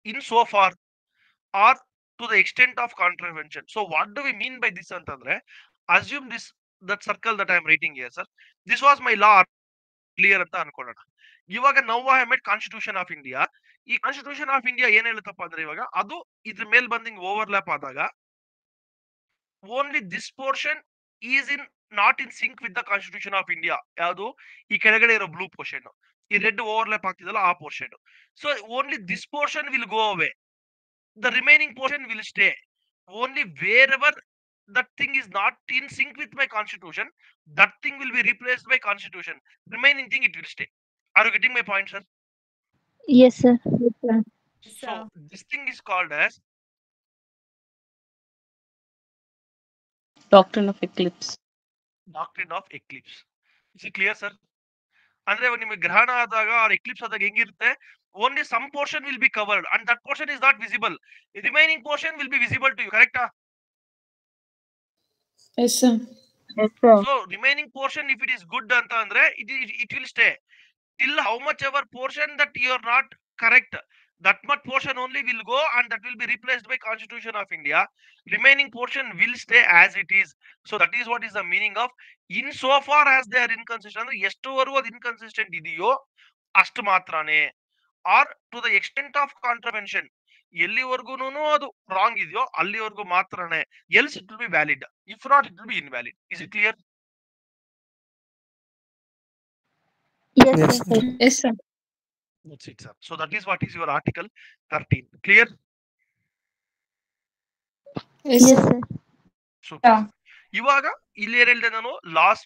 in so far or to the extent of contravention. So what do we mean by this antandre? Assume this that circle that I am writing here, sir. This was my law earlier ಅಂತ ಅನ್ಕೊಳ್ಳೋಣ. ಇವಾಗ now I made constitution of India. ಈ constitution of India ಏನ್ ಹೇಳುತ್ತಪ್ಪ ಅಂದ್ರೆ ಇವಾಗ ಅದು ಇದ್ರ ಮೇಲ್ ಬಂದಿಂಗ್ ಓವರ್ಲ್ಯಾಪ್ ಆದಾಗ only this portion is in not in sync with the constitution of India. ಯಾವುದು ಈ ಕೆಳಗಡೆ ಇರೋ ಬ್ಲೂ ಪೋರ್ಷನ್, ಈ ರೆಡ್ ಓವರ್ಲ್ಯಾಪ್ ಆಗ್ತಿದಲ್ಲ ಆ portion. So only this portion will go away, the remaining portion will stay. Only wherever that thing is not in sync with my constitution, that thing will be replaced by constitution. Remaining thing it will stay. Are you getting my point, sir? Yes, sir. So this thing is called as Doctrine of eclipse. doctrine of eclipse. Is it clear, sir? ಅಂದ್ರೆ ನಿಮಗೆ ಗ್ರಹಣ ಆದಾಗ R eclipse ಆದಾಗ ಹೆಂಗಿರುತ್ತೆ, only some portion will be covered and that portion is not visible. Remaining portion will be visible to you, ಕರೆಕ್ಟಾ? Yes, sir. So remaining portion, if it is good anta andre it will stay till how much ever portion that you are not correct, that much portion only will go and that will be replaced by Constitution of India. Remaining portion will stay as it is. So that is what is the meaning of in so far as they are inconsistent. ಅಂದ್ರೆ ಎಷ್ಟುವರೆಗೂ ಅದು inconsistent ಇದೆಯೋ ಅಷ್ಟು ಮಾತ್ರನೇ, or to the extent of contravention, ಎಲ್ಲಿವರೆಗೂ ಅದು wrong ಇದೆಯೋ ಅಲ್ಲಿವರೆಗೂ ಮಾತ್ರನೇ, else it will be valid, if not it will be invalid. Is it clear? Yes, Yes, sir. sir. Yes, sir. That's it, sir. So that is what is your article 13. Clear? Yes, Yes, sir. sir. Super. Yeah. ಇವಾಗ ಇಲ್ಲಿ ಏನ್ ಹೇಳಿದೆ ನಾನು, loss